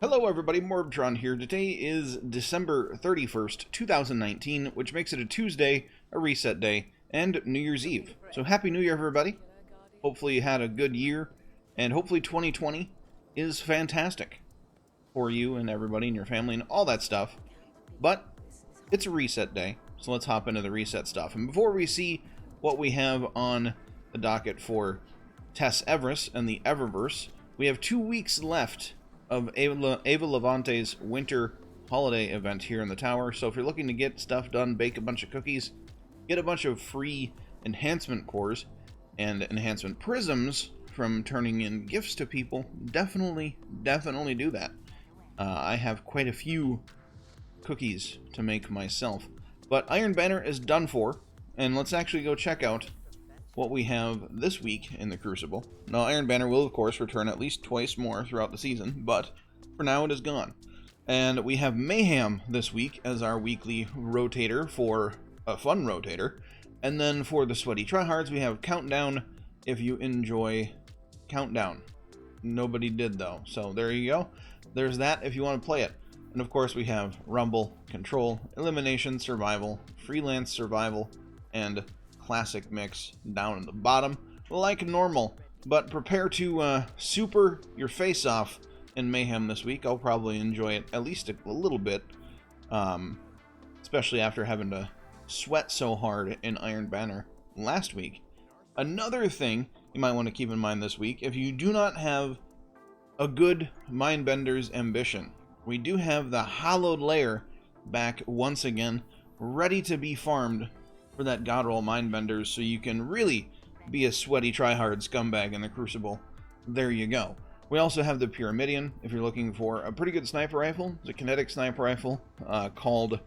Hello everybody, MorbTron here. Today is December 31st, 2019, which makes it a Tuesday, a reset day, and New Year's Eve. So happy New Year everybody. Hopefully you had a good year, and hopefully 2020 is fantastic for you and everybody and your family and all that stuff. But it's a reset day, so let's hop into the reset stuff. And before we see what we have on the docket for Eververse and the Eververse, we have 2 weeks left of Ava Levante's winter holiday event here in the tower. So if you're looking to get stuff done, bake a bunch of cookies, get a bunch of free enhancement cores and enhancement prisms from turning in gifts to people, definitely do that. I have quite a few cookies to make myself. But Iron Banner is done for, and let's actually go check out what we have this week in the Crucible. Now, Iron Banner will, of course, return at least twice more throughout the season, but for now it is gone. And we have Mayhem this week as our weekly rotator for a fun rotator. And then for the Sweaty Tryhards, we have Countdown if you enjoy Countdown. Nobody did, though, so there you go. There's that if you want to play it. And of course, we have Rumble, Control, Elimination, Survival, Freelance Survival, and Classic Mix down at the bottom, like normal. But prepare to super your face off in Mayhem this week. I'll probably enjoy it at least a little bit, especially after having to sweat so hard in Iron Banner last week. Another thing you might want to keep in mind this week, if you do not have a good Mindbenders ambition, we do have the hallowed lair back once again, ready to be farmed for that Godroll Mindbenders, so you can really be a sweaty tryhard scumbag in the Crucible. There you go. We also have the Pyramidion, if you're looking for a pretty good sniper rifle. It's a kinetic sniper rifle called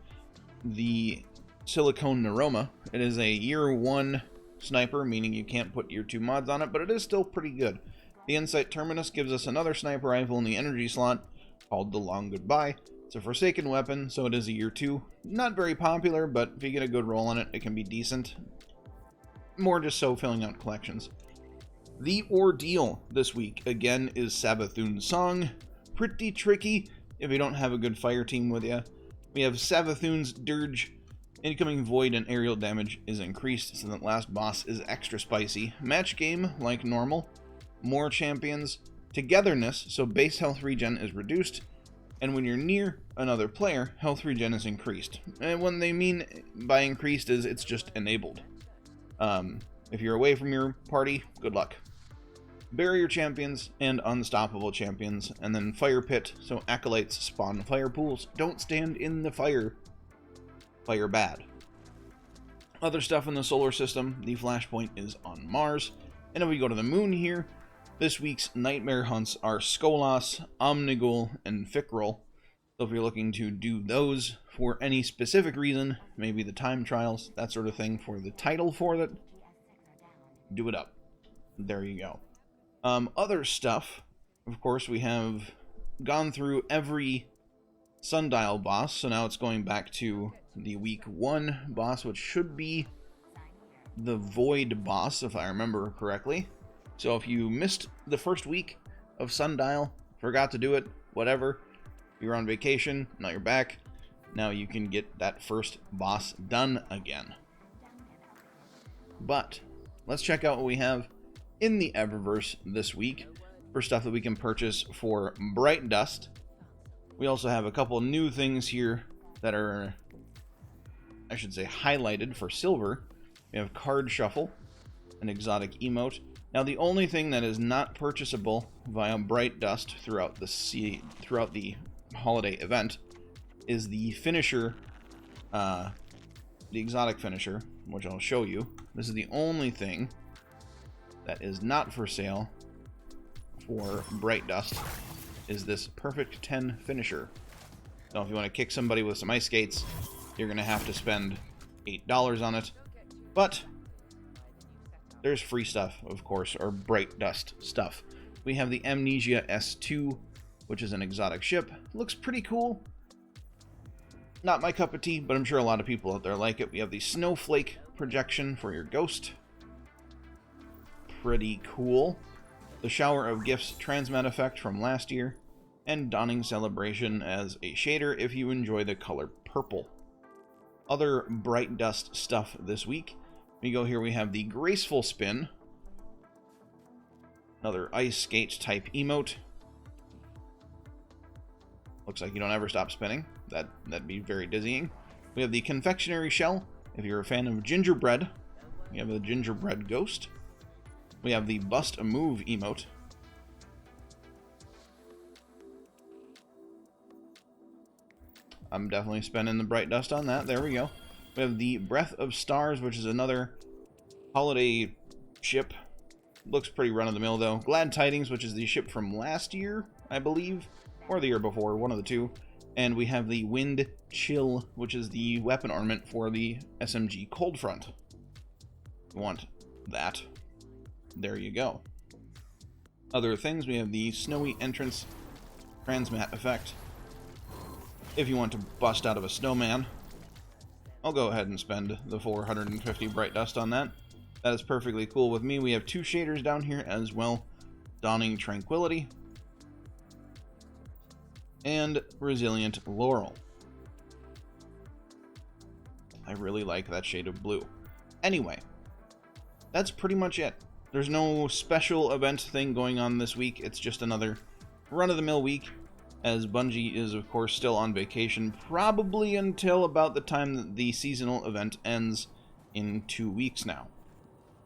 the Silicone Neuroma. It is a year 1 sniper, meaning you can't put year 2 mods on it, but it is still pretty good. The Insight Terminus gives us another sniper rifle in the energy slot called the Long Goodbye. It's a Forsaken weapon, so it is a year 2. Not very popular, but if you get a good roll on it, it can be decent. More just so filling out collections. The Ordeal this week, again, is Savathun's Song. Pretty tricky if you don't have a good fire team with you. We have Savathun's Dirge. Incoming void and aerial damage is increased, so that last boss is extra spicy. Match game, like normal. More champions. Togetherness, so base health regen is reduced. And when you're near another player, health regen is increased. And what they mean by increased is it's just enabled. If you're away from your party, good luck. Barrier champions and unstoppable champions. And then fire pit, so acolytes spawn fire pools. Don't stand in the fire. Fire bad. Other stuff in the solar system, the flashpoint is on Mars. And if we go to the moon here, this week's nightmare hunts are Skolas, Omnigul, and Fikrul. So if you're looking to do those for any specific reason, maybe the time trials, that sort of thing, for the title for it, do it up. There you go. Other stuff, of course, we have gone through every Sundial boss, so now it's going back to the week 1 boss, which should be the Void boss, if I remember correctly. So if you missed the first week of Sundial, forgot to do it, whatever, you're on vacation, now you're back, now you can get that first boss done again. But let's check out what we have in the Eververse this week for stuff that we can purchase for Bright Dust. We also have a couple new things here that are, I should say, highlighted for silver. We have Card Shuffle, an exotic emote. Now, the only thing that is not purchasable via Bright Dust throughout the holiday event is the finisher, the exotic finisher, which I'll show you. This is the only thing that is not for sale for Bright Dust, is this Perfect 10 finisher. So if you want to kick somebody with some ice skates, you're going to have to spend $8 on it. But there's free stuff, of course, or Bright Dust stuff. We have the Amnesia S2, which is an exotic ship. Looks pretty cool. Not my cup of tea, but I'm sure a lot of people out there like it. We have the Snowflake projection for your ghost. Pretty cool. The Shower of Gifts transmat effect from last year. and Dawning Celebration as a shader if you enjoy the color purple. Other Bright Dust stuff this week. We go here, we have the Graceful Spin. Another Ice Skate type emote. Looks like you don't ever stop spinning. That'd be very dizzying. We have the Confectionery Shell. If you're a fan of gingerbread, we have the Gingerbread Ghost. We have the Bust a Move emote. I'm definitely spending the Bright Dust on that. There we go. We have the Breath of Stars, which is another holiday ship. Looks pretty run-of-the-mill, though. Glad Tidings, which is the ship from last year, I believe. Or the year before, one of the two. And we have the Wind Chill, which is the weapon ornament for the SMG Cold Front. If you want that, there you go. Other things, we have the Snowy Entrance Transmat effect. If you want to bust out of a snowman, I'll go ahead and spend the 450 Bright Dust on that. That is perfectly cool with me. We have two shaders down here as well. Dawning Tranquility and Resilient Laurel. I really like that shade of blue. Anyway, that's pretty much it. There's no special event thing going on this week. It's just another run-of-the-mill week, as Bungie is, of course, still on vacation, probably until about the time that the seasonal event ends in 2 weeks now.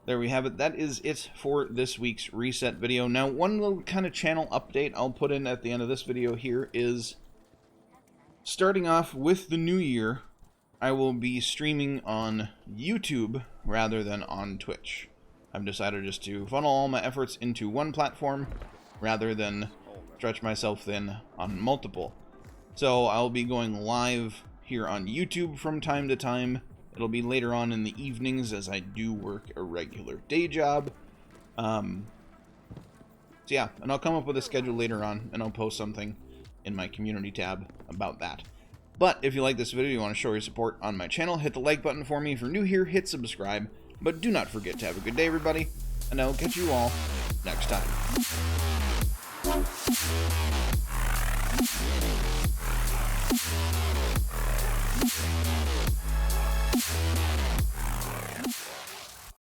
There we have it. That is it for this week's reset video. Now, one little kind of channel update I'll put in at the end of this video here is, starting off with the new year, I will be streaming on YouTube rather than on Twitch. I've decided just to funnel all my efforts into one platform rather than stretch myself thin on multiple. So I'll be going live here on YouTube from time to time. It'll be later on in the evenings as I do work a regular day job. So yeah, and I'll come up with a schedule later on, and I'll post something in my community tab about that. But if you like this video, you want to show your support on my channel, hit the like button for me. If you're new here, hit subscribe. But do not forget to have a good day, everybody, and I will catch you all next time.